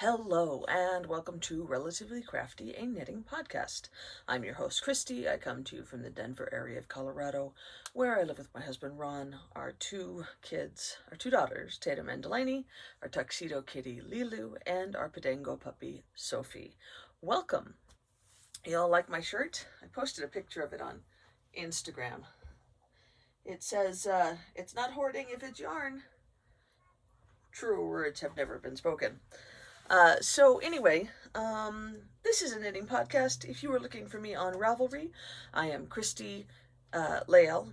Hello, and welcome to Relatively Crafty, a knitting podcast. I'm your host, Christy. I come to you from the Denver area of Colorado, where I live with my husband, Ron, our two kids, our two daughters, Tatum and Delaney, our tuxedo kitty, Lilu, and our Podengo puppy, Sophie. Welcome. Y'all like my shirt? I posted a picture of it on Instagram. It says, it's not hoarding if it's yarn. Truer words have never been spoken. So anyway, this is a knitting podcast. If you were looking for me on Ravelry, I am Christy Lael.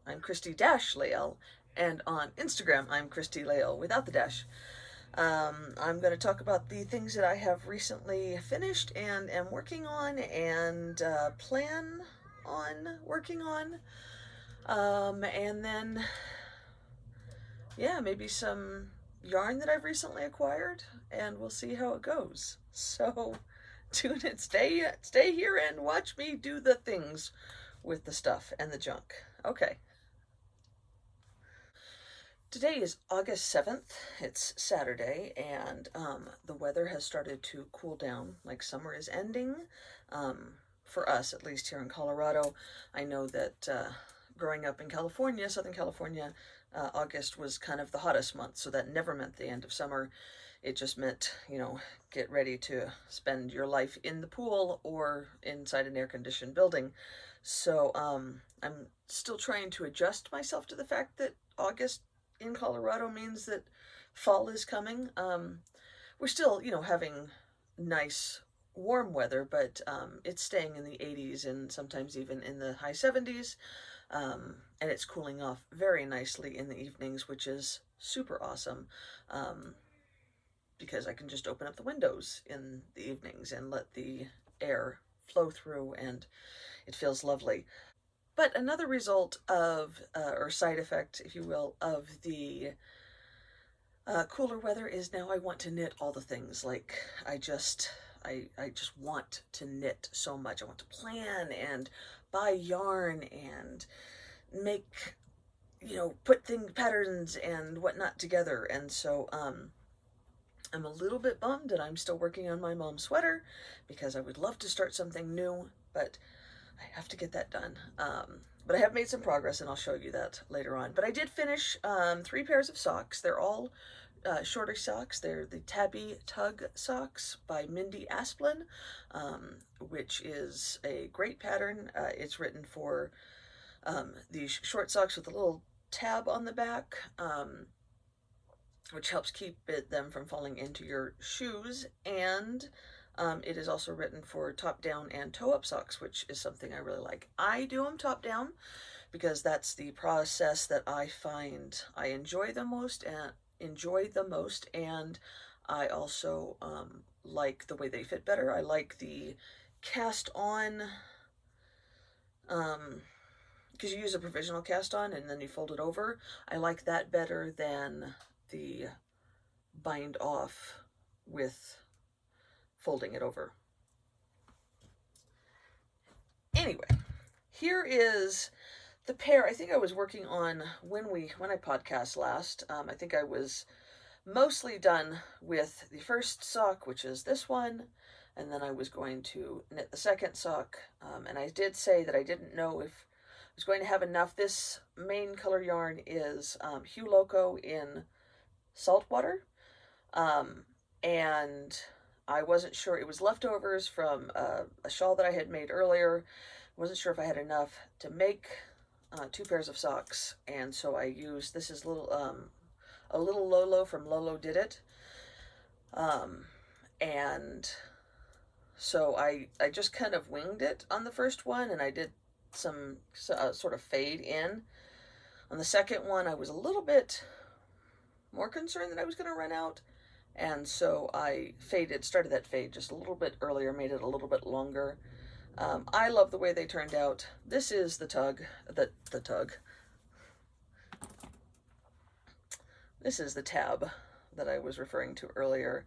I'm Christy Lael, and on Instagram I'm Christy Lael without the dash. I'm going to talk about the things that I have recently finished and am working on and plan on working on. And then, yeah, maybe some yarn that I've recently acquired, and we'll see how it goes. So tune in, stay here and watch me do the things with the stuff and the junk. Okay. Today is August 7th. It's Saturday, and the weather has started to cool down, like summer is ending. For us, at least here in Colorado. I know that growing up in California, Southern California, August was kind of the hottest month, so that never meant the end of summer. It just meant, get ready to spend your life in the pool or inside an air-conditioned building. So I'm still trying to adjust myself to the fact that August in Colorado means that fall is coming. We're still, having nice warm weather, but it's staying in the 80s and sometimes even in the high 70s. And it's cooling off very nicely in the evenings, which is super awesome, because I can just open up the windows in the evenings and let the air flow through, and it feels lovely. But another result of, or side effect, if you will, of the cooler weather is now I want to knit all the things. Like, I just want to knit so much. I want to plan and buy yarn and make, put patterns and whatnot together. And so I'm a little bit bummed that I'm still working on my mom's sweater, because I would love to start something new, but I have to get that done. But I have made some progress, and I'll show you that later on. But I did finish 3 pairs of socks. They're all shorter socks. They're the Tabby Tug socks by Mindy Asplin, which is a great pattern. It's written for these short socks with a little tab on the back, which helps keep them from falling into your shoes. And it is also written for top down and toe up socks, which is something I really like. I do them top down because that's the process that I find I enjoy the most, and I also like the way they fit better. I like the cast on, because you use a provisional cast on and then you fold it over. I like that better than the bind off with folding it over. Anyway, here is the pair I think I was working on when I podcast last. I think I was mostly done with the first sock, which is this one, and then I was going to knit the second sock. And I did say that I didn't know if I was going to have enough. This main color yarn is Hue Loco in saltwater, and I wasn't sure. It was leftovers from a shawl that I had made earlier. I wasn't sure if I had enough to make 2 pairs of socks, and so I used, this is a little Lolo from Lolo Did It, and so I just kind of winged it on the first one, and I did some sort of fade in. On the second one, I was a little bit more concerned that I was going to run out, and so I started that fade just a little bit earlier, made it a little bit longer. I love the way they turned out. This is the tug. This is the tab that I was referring to earlier.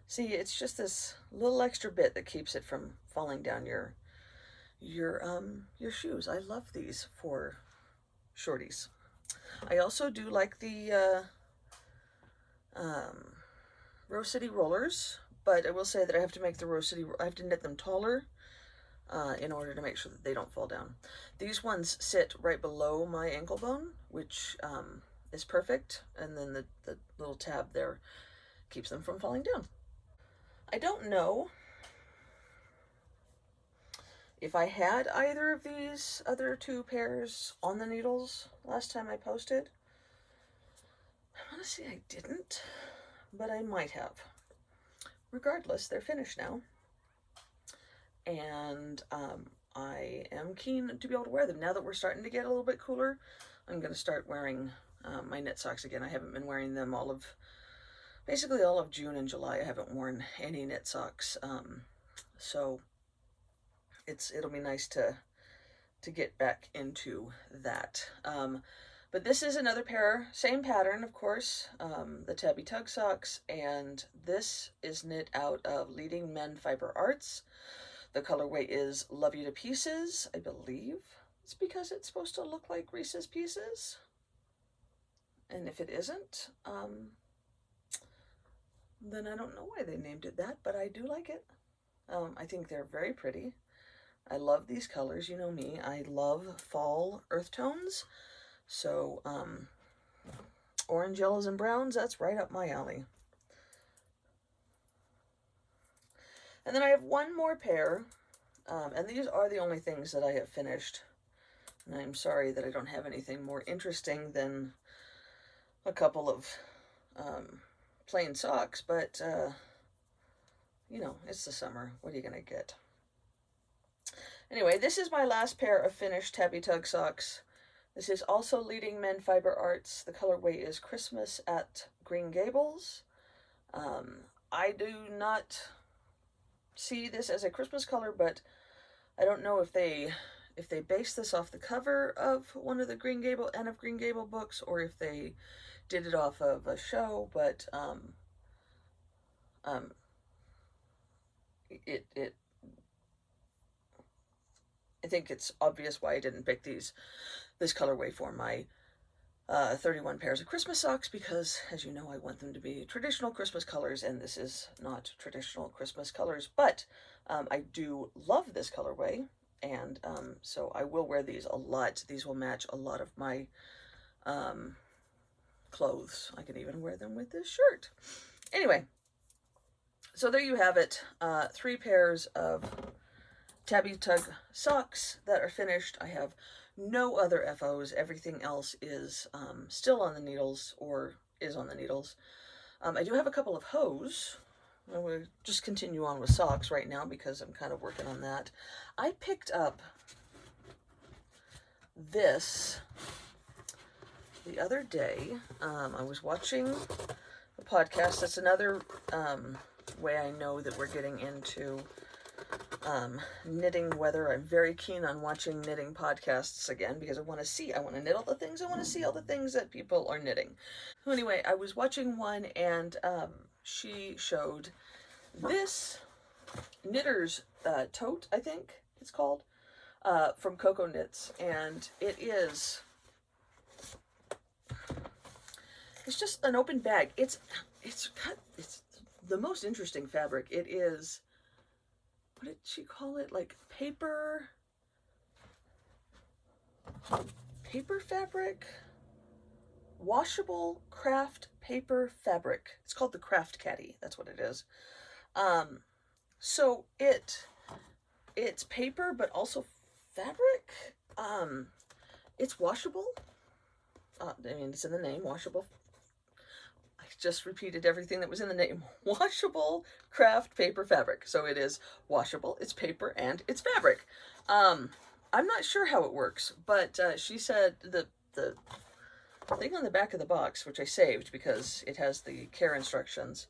See, it's just this little extra bit that keeps it from falling down your shoes. I love these for shorties. I also do like the Rose City rollers, but I will say that I have to make the Rose City, I have to knit them taller in order to make sure that they don't fall down. These ones sit right below my ankle bone, which is perfect, and then the little tab there keeps them from falling down. I don't know if I had either of these other two pairs on the needles last time I posted. I want to say I didn't, but I might have. Regardless, they're finished now, and I am keen to be able to wear them. Now that we're starting to get a little bit cooler, I'm going to start wearing my knit socks again. I haven't been wearing them basically all of June and July. I haven't worn any knit socks, so it'll be nice to get back into that. But this is another pair, same pattern, of course, the Tabby Tug socks, and this is knit out of Leading Men Fiber Arts. The colorway is Love You to Pieces, I believe. It's because it's supposed to look like Reese's Pieces. And if it isn't, then I don't know why they named it that, but I do like it. I think they're very pretty. I love these colors, you know me. I love fall earth tones. So, orange, yellows, and browns, that's right up my alley. And then I have one more pair, and these are the only things that I have finished. And I'm sorry that I don't have anything more interesting than a couple of plain socks, but, you know, it's the summer. What are you going to get? Anyway, this is my last pair of finished Tabby Tug socks. This is also Leading Men Fiber Arts. The colorway is Christmas at Green Gables. I do not see this as a Christmas color, but I don't know if they based this off the cover of one of the Green Gable books, or if they did it off of a show, but I think it's obvious why I didn't pick this colorway for my 31 pairs of Christmas socks, because, as you know, I want them to be traditional Christmas colors, and this is not traditional Christmas colors, but I do love this colorway, and so I will wear these a lot. These will match a lot of my clothes. I can even wear them with this shirt. Anyway, so there you have it. 3 pairs of Tabby Tug socks that are finished. I have no other FOs. Everything else is still on the needles, or is on the needles. I do have a couple of hose. I'm going to just continue on with socks right now because I'm kind of working on that. I picked up this the other day. I was watching a podcast. That's another way I know that we're getting into knitting weather. I'm very keen on watching knitting podcasts again because I want to knit all the things. I want to see all the things that people are knitting. So anyway, I was watching one, and she showed this knitter's tote, I think it's called, from Coco Knits, and it's just an open bag. It's the most interesting fabric. It is, what did she call it? Like paper fabric? Washable craft paper fabric. It's called the Craft Caddy. That's what it is. So it's paper, but also fabric. It's washable. I mean, it's in the name, washable. I just repeated everything that was in the name. Washable craft paper fabric. So it is washable, it's paper, and it's fabric. I'm not sure how it works, but she said the thing on the back of the box, which I saved because it has the care instructions,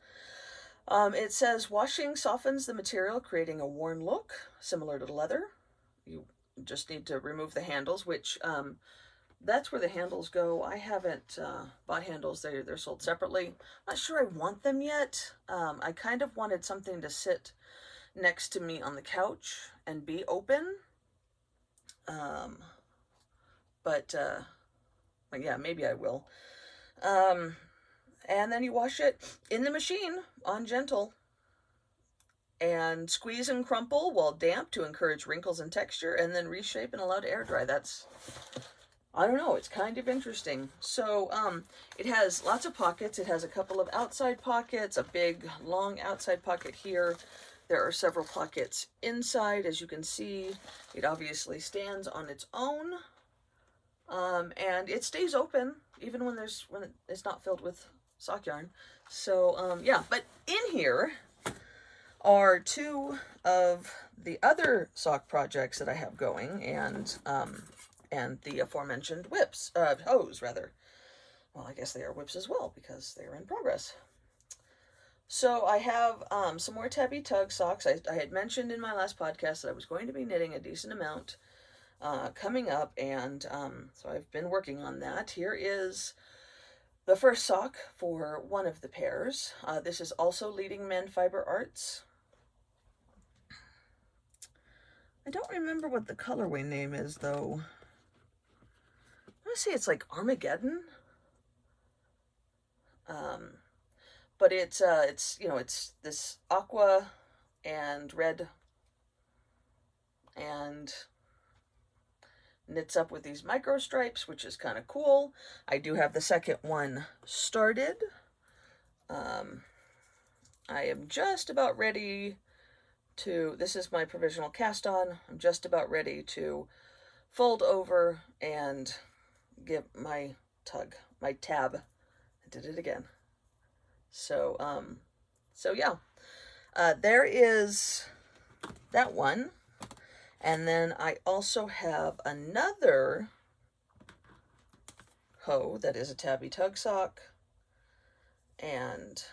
it says washing softens the material, creating a worn look similar to leather. You just need to remove the handles, which that's where the handles go. I haven't bought handles. They're sold separately. I'm not sure I want them yet. I kind of wanted something to sit next to me on the couch and be open. But yeah, maybe I will. And then you wash it in the machine on gentle and squeeze and crumple while damp to encourage wrinkles and texture, and then reshape and allow to air dry. That's, I don't know, it's kind of interesting. So it has lots of pockets. It has a couple of outside pockets, a big long outside pocket here. There are several pockets inside. As you can see, it obviously stands on its own, and it stays open even when it's not filled with sock yarn. So yeah, but in here are two of the other sock projects that I have going, and the aforementioned hose rather. Well, I guess they are whips as well because they are in progress. So I have some more Tabby Tug socks. I had mentioned in my last podcast that I was going to be knitting a decent amount coming up, and so I've been working on that. Here is the first sock for one of the pairs. This is also Leading Men Fiber Arts. I don't remember what the colorway name is, though. I want to say it's like Armageddon. But it's this aqua and red, and knits up with these micro stripes, which is kind of cool. I do have the second one started. I am just about ready to, this is my provisional cast on. I'm just about ready to fold over and give my tab. I did it again. So yeah, there is that one. And then I also have another hoe that is a Tabby Tug sock. And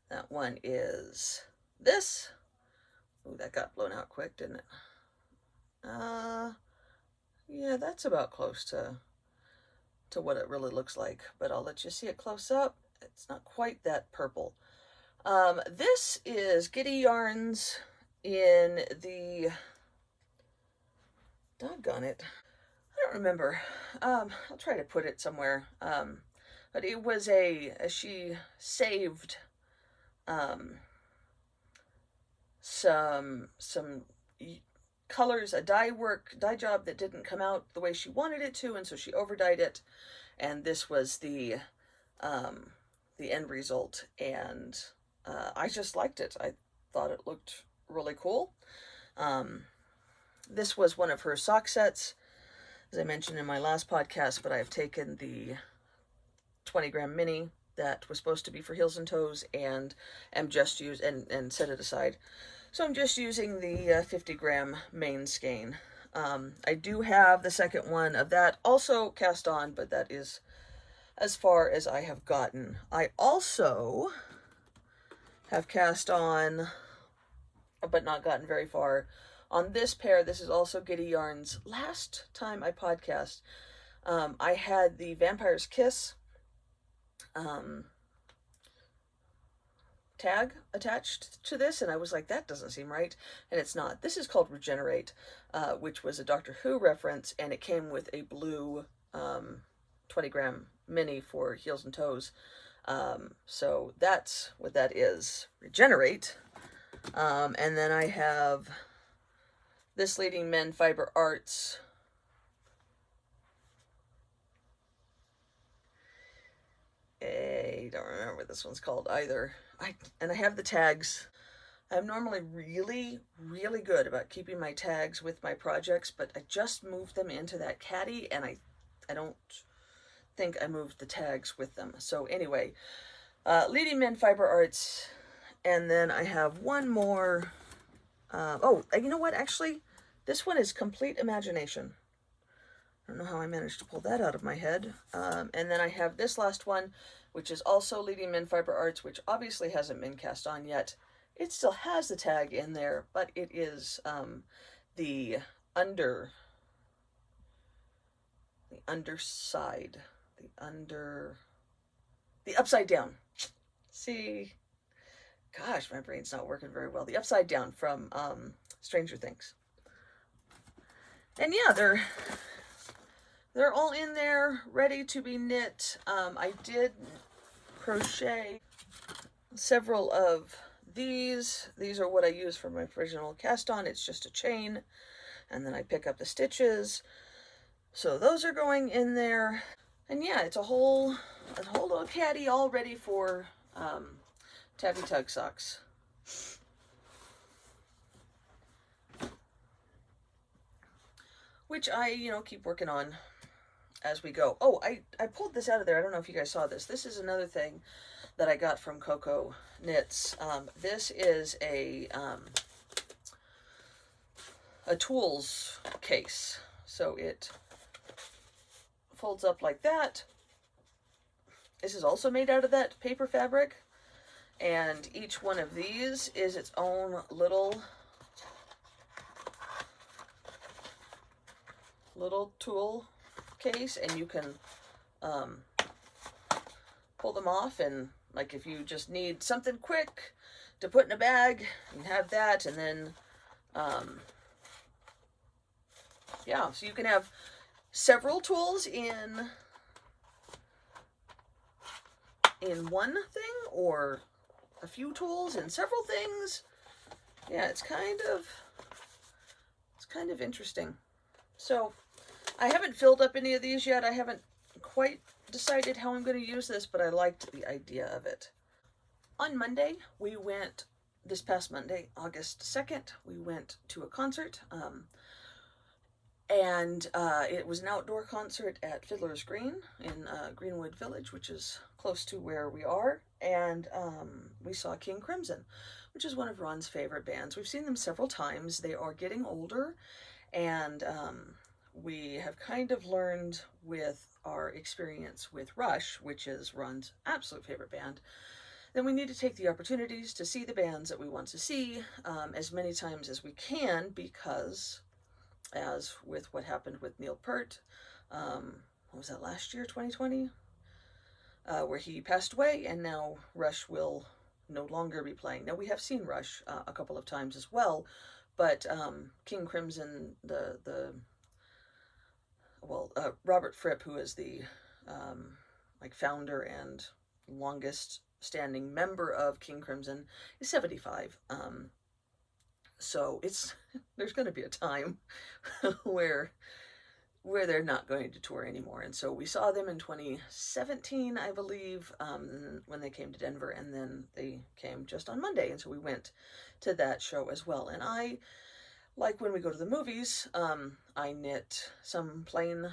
that one is this. Ooh, that got blown out quick, didn't it? Yeah, that's about close to what it really looks like, but I'll let you see it close up. It's not quite that purple. This is Giddy Yarns in the, doggone it, I don't remember. I'll try to put it somewhere. But it was she saved some colors, a dye job that didn't come out the way she wanted it to, and so she overdyed it, and this was the end result, and I just liked it. I thought it looked really cool. This was one of her sock sets, as I mentioned in my last podcast, but I've taken the 20-gram mini that was supposed to be for heels and toes and am just and set it aside. So I'm just using the 50-gram main skein. I do have the second one of that also cast on, but that is as far as I have gotten. I also have cast on, but not gotten very far, on this pair. This is also Giddy Yarns. Last time I podcast, I had the Vampire's Kiss tag attached to this, and I was like, that doesn't seem right, and it's not. This is called Regenerate, which was a Doctor Who reference, and it came with a blue 20-gram mini for heels and toes. So that's what that is, Regenerate. And then I have this Leading Men Fiber Arts. I don't remember what this one's called either. I have the tags. I'm normally really, really good about keeping my tags with my projects, but I just moved them into that caddy, and I don't think I moved the tags with them. So anyway, Leading Men Fiber Arts, and then I have one more. Oh, you know what? Actually, this one is Complete Imagination. I don't know how I managed to pull that out of my head. And then I have this last one, which is also Leading Men Fiber Arts, which obviously hasn't been cast on yet. It still has the tag in there, but it is the underside, the upside down. See, gosh, my brain's not working very well. The upside down from Stranger Things. And yeah, they're all in there, ready to be knit. I did crochet several of these. These are what I use for my original cast on. It's just a chain, and then I pick up the stitches. So those are going in there. And yeah, it's a whole little caddy all ready for Tabby Tug socks. Which I, keep working on as we go. Oh, I pulled this out of there. I don't know if you guys saw this. This is another thing that I got from Coco Knits. This is a tools case. So it folds up like that. This is also made out of that paper fabric. And each one of these is its own little tool case, and you can pull them off, and like if you just need something quick to put in a bag, you can have that. And then yeah, so you can have several tools in one thing, or a few tools in several things. Yeah, it's kind of interesting. So I haven't filled up any of these yet. I haven't quite decided how I'm going to use this, but I liked the idea of it. On Monday, we went, this past Monday, August 2nd, we went to a concert. And it was an outdoor concert at Fiddler's Green in Greenwood Village, which is close to where we are. And we saw King Crimson, which is one of Ron's favorite bands. We've seen them several times. They are getting older, and we have kind of learned with our experience with Rush, which is Ron's absolute favorite band, then we need to take the opportunities to see the bands that we want to see as many times as we can, because as with what happened with Neil Peart, what was that, last year, 2020, where he passed away, and now Rush will no longer be playing. Now, we have seen Rush a couple of times as well, but King Crimson, Robert Fripp, who is the founder and longest standing member of King Crimson, is 75. So there's going to be a time where they're not going to tour anymore. And so we saw them in 2017, I believe, when they came to Denver, and then they came just on Monday. And so we went to that show as well. And I, like when we go to the movies, I knit some plain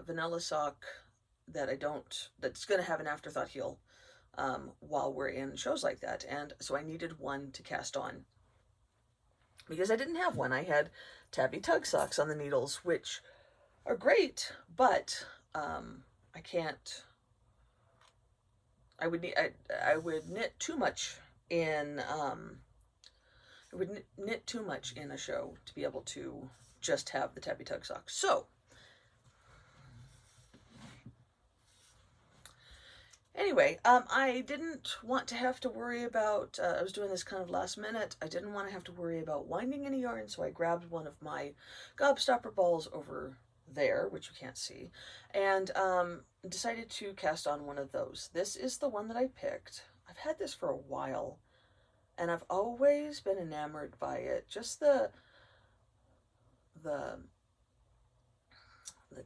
vanilla sock that's going to have an afterthought heel while we're in shows like that. And so I needed one to cast on, because I didn't have one. I had Tabby Tug socks on the needles, which are great, but I can't. I would knit too much in. I would knit too much in a show to be able to just have the Tabby Tug socks. So anyway, I didn't want to have to worry about, I was doing this kind of last minute. I didn't want to have to worry about winding any yarn, so I grabbed one of my gobstopper balls over there, which you can't see, and decided to cast on one of those. This is the one that I picked. I've had this for a while, and I've always been enamored by it. Just the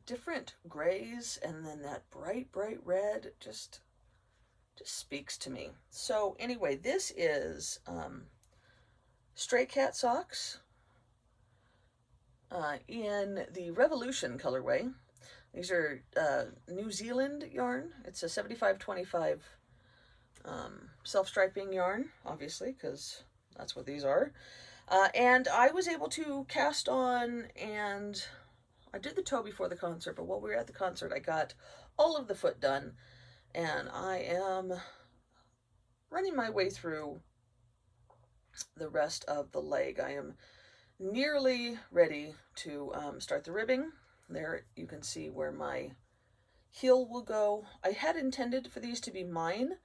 different grays, and then that bright red just speaks to me. So anyway, this is Stray Cat socks in the Revolution colorway. These are New Zealand yarn. It's a 75/25 self-striping yarn, obviously, because that's what these are. And I was able to cast on, and I did the toe before the concert, but while we were at the concert, I got all of the foot done, and I am running my way through the rest of the leg. I am nearly ready to start the ribbing. There you can see where my heel will go. I had intended for these to be mine,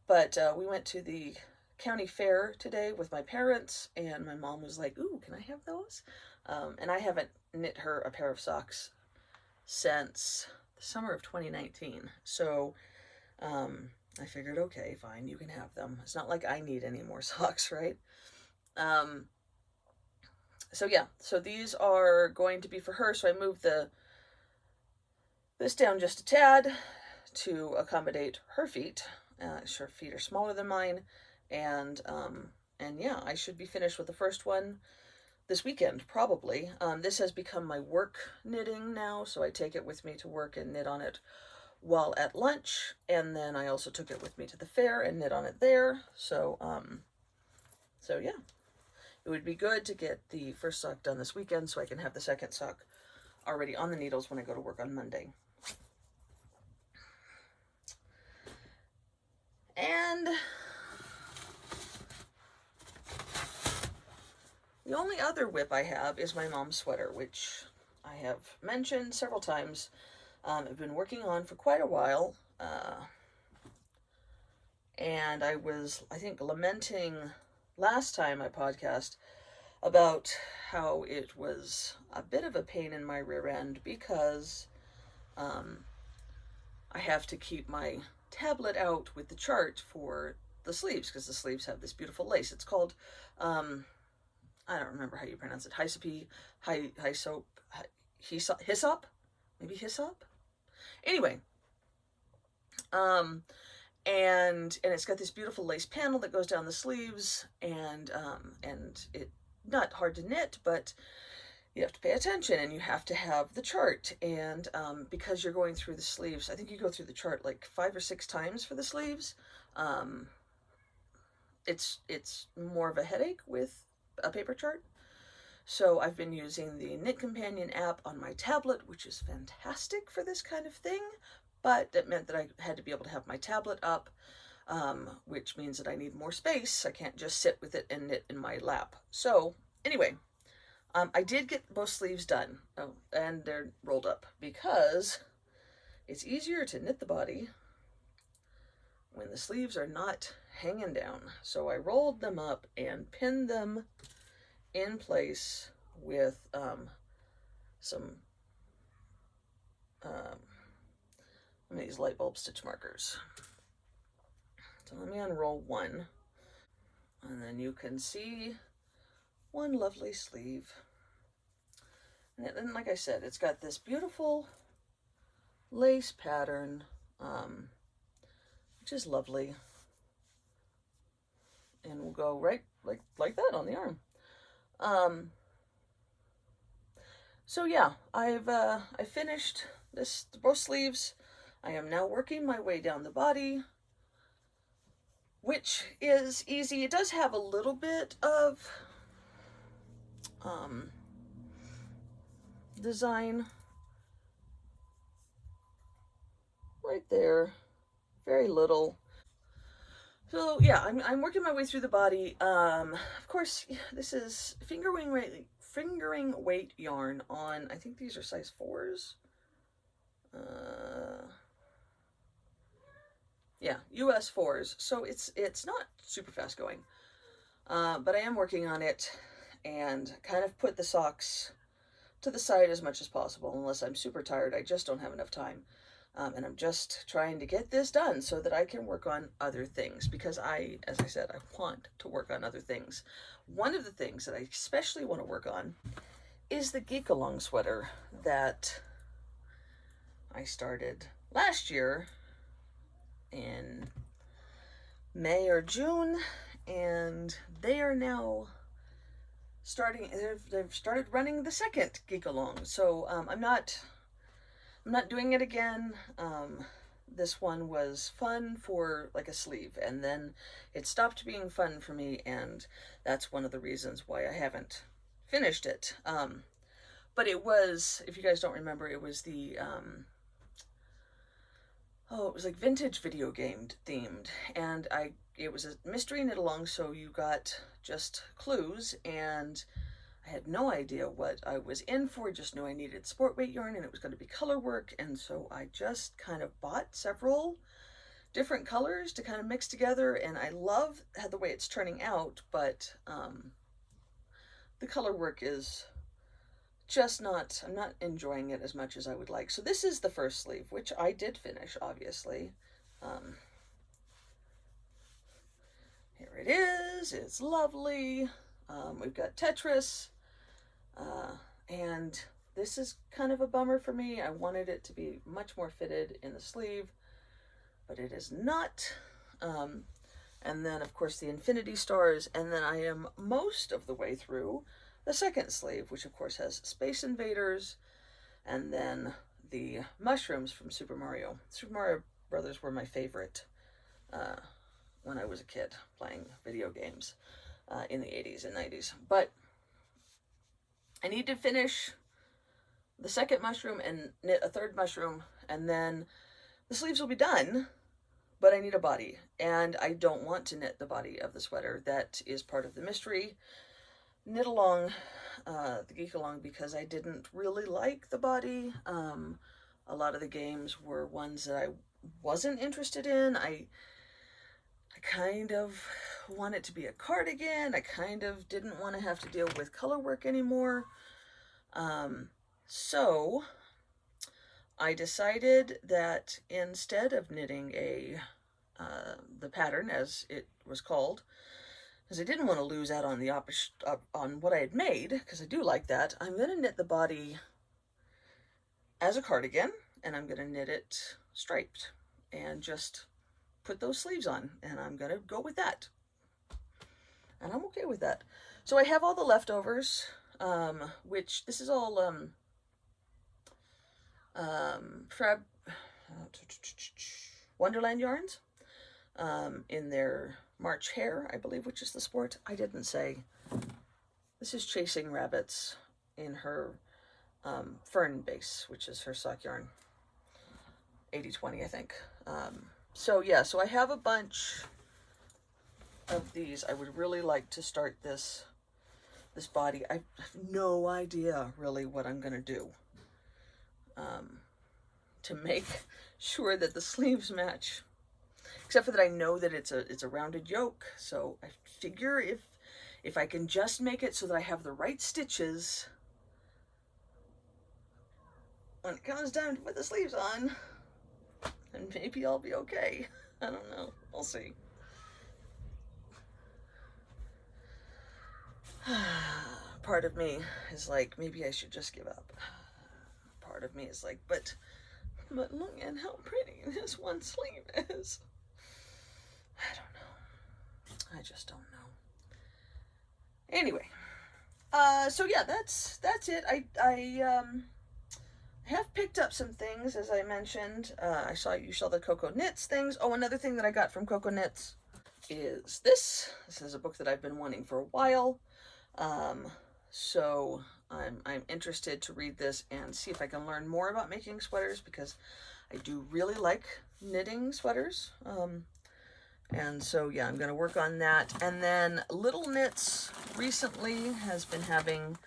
but we went to the county fair today with my parents, and my mom was like, "Ooh, can I have those?" And I haven't knit her a pair of socks since the summer of 2019. So I figured, okay, fine, you can have them. It's not like I need any more socks, right? So yeah, so these are going to be for her. So I moved this down just a tad to accommodate her feet. Her feet are smaller than mine, and yeah, I should be finished with the first one this weekend, probably. This has become my work knitting now, so I take it with me to work and knit on it while at lunch, and then I also took it with me to the fair and knit on it there. So yeah, it would be good to get the first sock done this weekend so I can have the second sock already on the needles when I go to work on Monday. And the only other WIP I have is my mom's sweater, which I have mentioned several times. I've been working on for quite a while, and I think, lamenting last time I podcast about how it was a bit of a pain in my rear end because I have to keep my tablet out with the chart for the sleeves, because the sleeves have this beautiful lace. It's called, I don't remember how you pronounce it, hyssop, maybe hyssop? Anyway, and it's got this beautiful lace panel that goes down the sleeves, and it, not hard to knit, but you have to pay attention and you have to have the chart. And because you're going through the sleeves, I think you go through the chart like 5 or 6 times for the sleeves. It's more of a headache with a paper chart. So I've been using the Knit Companion app on my tablet, which is fantastic for this kind of thing, but that meant that I had to be able to have my tablet up, which means that I need more space. I can't just sit with it and knit in my lap. So anyway, I did get both sleeves done, and they're rolled up, because it's easier to knit the body when the sleeves are not hanging down. So I rolled them up and pinned them in place with some these light bulb stitch markers. So let me unroll one, and then you can see one lovely sleeve. And like I said, it's got this beautiful lace pattern, which is lovely, and will go right like that on the arm. So yeah, I finished both sleeves. I am now working my way down the body, which is easy. It does have a little bit of design right there, very little. So yeah, I'm working my way through the body. Of course, this is fingering weight yarn on, I think these are size 4s. Yeah, US 4s. So it's not super fast going, but I am working on it, and kind of put the socks to the side as much as possible. Unless I'm super tired, I just don't have enough time. And I'm just trying to get this done so that I can work on other things, because as I said, I want to work on other things. One of the things that I especially want to work on is the Geek-along sweater that I started last year in May or June, and they are now they've started running the second Geek-along. So I'm not doing it again. This one was fun for like a sleeve, and then it stopped being fun for me, and that's one of the reasons why I haven't finished it. But it was, if you guys don't remember, it was the it was like vintage video game themed, and it was a mystery knit along, so you got just clues, and I had no idea what I was in for, just knew I needed sport weight yarn and it was going to be color work, and so I just kind of bought several different colors to kind of mix together, and I love the way it's turning out, but the color work is just not, I'm not enjoying it as much as I would like. So this is the first sleeve, which I did finish, obviously. Here it is. It's lovely. We've got Tetris. And this is kind of a bummer for me. I wanted it to be much more fitted in the sleeve, but it is not. And then, of course, the Infinity Stars. And then I am most of the way through the second sleeve, which, of course, has Space Invaders and then the mushrooms from Super Mario. Super Mario Brothers were my favorite when I was a kid playing video games in the 80s and 90s. But I need to finish the second mushroom and knit a third mushroom, and then the sleeves will be done, but I need a body, and I don't want to knit the body of the sweater. That is part of the mystery. Knit along, the Geek-along, because I didn't really like the body. A lot of the games were ones that I wasn't interested in. I kind of want it to be a cardigan. I kind of didn't want to have to deal with color work anymore. So I decided that instead of knitting the pattern, as it was called, because I didn't want to lose out on on what I had made, because I do like that, I'm going to knit the body as a cardigan, and I'm going to knit it striped and just put those sleeves on, and I'm going to go with that. And I'm okay with that. So I have all the leftovers, which this is all Wonderland yarns in their March Hare, I believe, which is the sport. I didn't say. This is Chasing Rabbits in her Fern base, which is her sock yarn. 80/20, I think. So yeah, so I have a bunch of these. I would really like to start this body. I have no idea really what I'm gonna do to make sure that the sleeves match, except for that I know that it's a rounded yoke. So I figure if I can just make it so that I have the right stitches when it comes time to put the sleeves on, and maybe I'll be okay. I don't know. We'll see. Part of me is like, maybe I should just give up. Part of me is like, but look at how pretty this one sleeve is. I don't know. I just don't know. Anyway, so yeah, that's it. I have picked up some things, as I mentioned. You saw the Coco Knits things. Oh, another thing that I got from Coco Knits is this. This is a book that I've been wanting for a while. So I'm interested to read this and see if I can learn more about making sweaters, because I do really like knitting sweaters. And so yeah, I'm going to work on that. And then Little Knits recently has been having,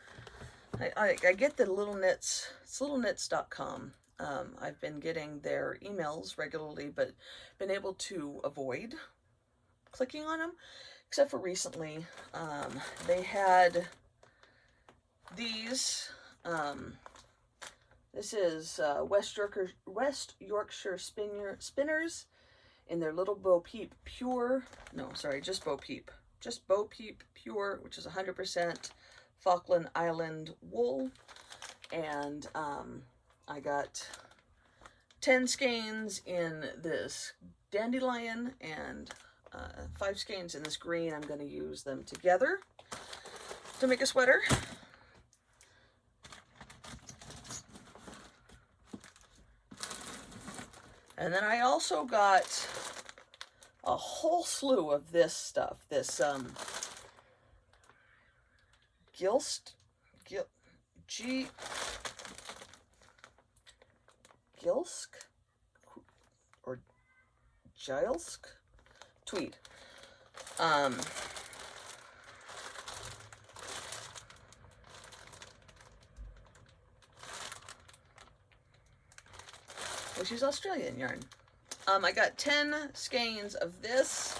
I get the Little Knits, it's littleknits.com. I've been getting their emails regularly, but been able to avoid clicking on them, except for recently. They had these, this is West Yorkshire Spinners in their Little Bo Peep Pure, no, sorry, just Bo Peep Pure, which is 100% Falkland Island wool. And I got 10 skeins in this dandelion and 5 skeins in this green. I'm going to use them together to make a sweater. And then I also got a whole slew of this stuff. This Gilsk or Gilsk tweed. Which is Australian yarn. I got 10 skeins of this.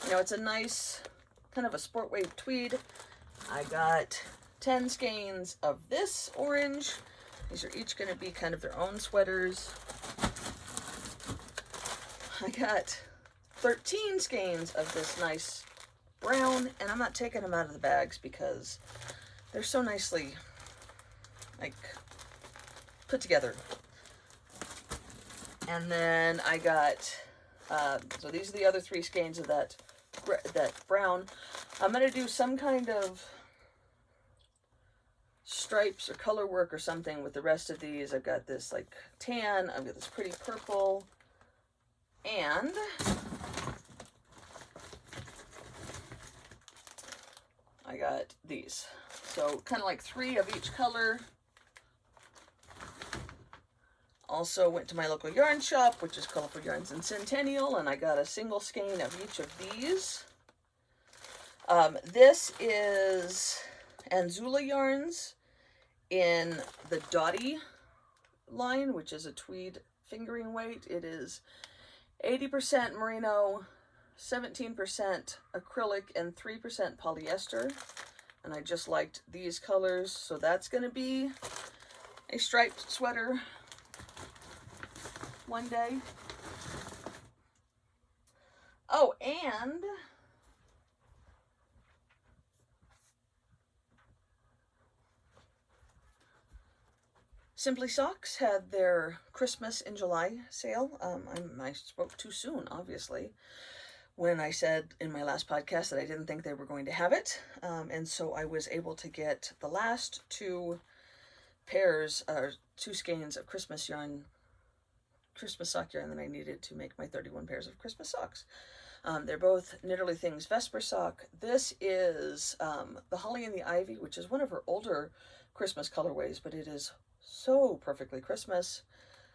You know, it's a nice kind of a sport wave tweed. I got 10 skeins of this orange. These are each going to be kind of their own sweaters. I got 13 skeins of this nice brown, and I'm not taking them out of the bags because they're so nicely, like, put together. And then I got, so these are the other 3 skeins of that brown. I'm going to do some kind of stripes or color work or something with the rest of these. I've got this like tan, I've got this pretty purple, and I got these. So kind of like 3 of each color. Also went to my local yarn shop, which is Colorful Yarns and Centennial, and I got a single skein of each of these. This is Anzula yarns in the Dottie line, which is a tweed fingering weight. It is 80% merino, 17% acrylic, and 3% polyester. And I just liked these colors, so that's going to be a striped sweater one day. Oh, and Simply Socks had their Christmas in July sale. I spoke too soon, obviously, when I said in my last podcast that I didn't think they were going to have it. And so I was able to get the last 2 pairs, or 2 skeins of Christmas sock yarn that I needed to make my 31 pairs of Christmas socks. They're both Knitterly Things Vesper sock. This is the Holly and the Ivy, which is one of her older Christmas colorways, but it is so perfectly Christmas.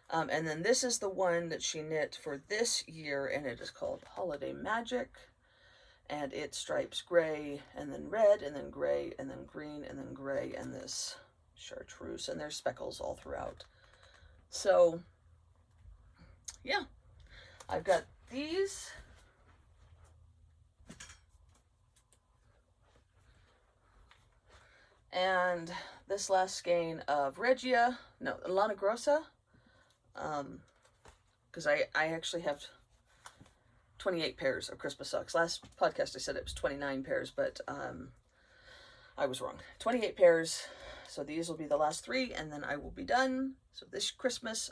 And then this is the one that she knit for this year, and it is called Holiday Magic. And it stripes gray, and then red, and then gray, and then green, and then gray, and this chartreuse, and there's speckles all throughout. So, yeah, I've got these. And this last skein of Lana Grossa, because I actually have 28 pairs of Christmas socks. Last podcast I said it was 29 pairs, but I was wrong. 28 pairs, so these will be the last 3, and then I will be done. So this Christmas,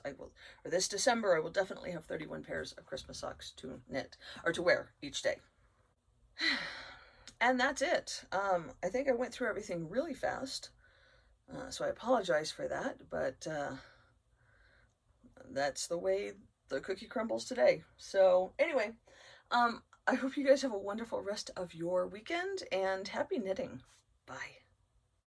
this December, I will definitely have 31 pairs of Christmas socks to knit, or to wear each day. And that's it. I think I went through everything really fast, so I apologize for that, but that's the way the cookie crumbles today. So anyway, I hope you guys have a wonderful rest of your weekend, and happy knitting. Bye.